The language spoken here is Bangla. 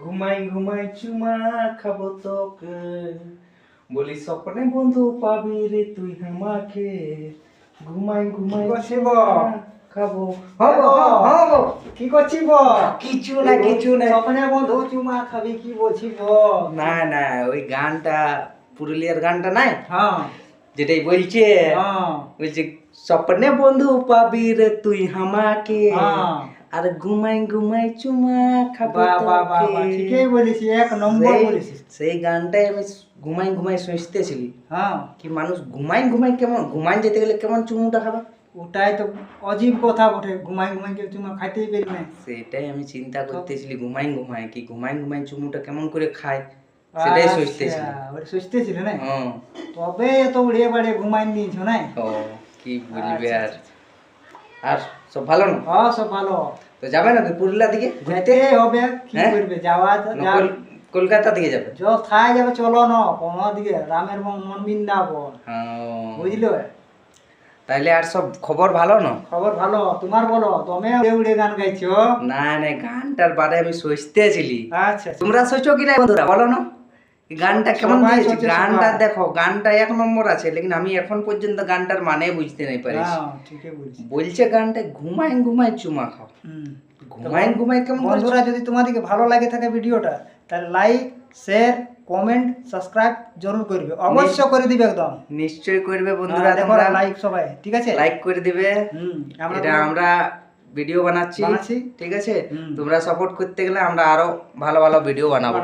ঘুমাই ঘুমাই চুমা খাবো তোকে, বলি স্বপ্নে বন্ধু পাবি রে তুই আমাকে, ঘুমাই ঘুমাই খাবো। কি করছিস? কিছু না কিছু না, স্বপ্নে বন্ধু চুমা খাবি কি বলছিস? না না ওই গানটা পুরুলিয়ার গানটা নাই, হ্যাঁ যেটাই বলছে, বলছে স্বপ্নে বন্ধু পাবি রে তুই আমাকে, আর ঘুমাই ঘুমাই চুমা খাবো তোকে। ঠিকই বলেছিস, এক নম্বর বলেছিস। সেই গানটাই আমি ঘুমাই ঘুমাই শুনতেছিলি। হ্যাঁ, কি মানুষ ঘুমাই ঘুমাই কেমন ঘুমাই যেতে গেলে কেমন চুমুটা খাবে? ওটাই তো অজীব কথা বটে, ঘুমাই ঘুমাই কেউ চুমা খাইতেই পারি না। সেটাই আমি চিন্তা করতেছিলি, ঘুমাই ঘুমাই কি ঘুমাই ঘুমাই চুমুটা কেমন করে খায়, সেটাই সোচতেছিলি। ওটা সোচতেছিল না? হ্যাঁ, তবে এত উড়িয়ে বাড়িয়ে ঘুমাই নিয়েছ না? ও কি বলবে। আর সব ভালো না? হ্যাঁ সব ভালো। তো যাবে না পুরুলিয়া দিকে ঘুরতে? যেতে হবে, কি করবে, যাওয়া না কলকাতা দিকে যাবে? থাই যাবে, চলো না কোনো দিকে, রামের মন বৃন্দাবন, বুঝলো? তাইলে আর সব খবর ভালো না? খবর ভালো। তোমার বলো, তুমি উড়ে গান গাইছো? না না, গানটার বারে আমি সোচতেছিলি। আচ্ছা, তোমরা সোচো কি না বন্ধুরা, বলো না গানটা কেমন দিয়েছে? গানটা সবাই। দেখো, গানটা এক নম্বর আছে, লেকিন আমি এখন পর্যন্ত গানটার মানে বুঝতে নাই পারিস। ঠিকই বলছি। বলছে গানটা ঘুমাই ঘুমাই চুমা খাও, ঘুমাই ঘুমাই কেমন? বন্ধুরা যদি তোমাদেরকে ভালো লাগে থাকে ভিডিওটা, তাহলে লাইক, শেয়ার, কমেন্ট, সাবস্ক্রাইব জরুর করবে, অবশ্য করে দিবে একদম। নিশ্চয়ই করবে বন্ধুরা, দেখো তোমরা লাইক সবাই, ঠিক আছে? লাইক করে দিবে। এটা আমরা ভিডিও বানাচ্ছি, ঠিক আছে? তোমরা সাপোর্ট করতে গেলে আমরা আরো ভালো ভালো ভিডিও বানাবো।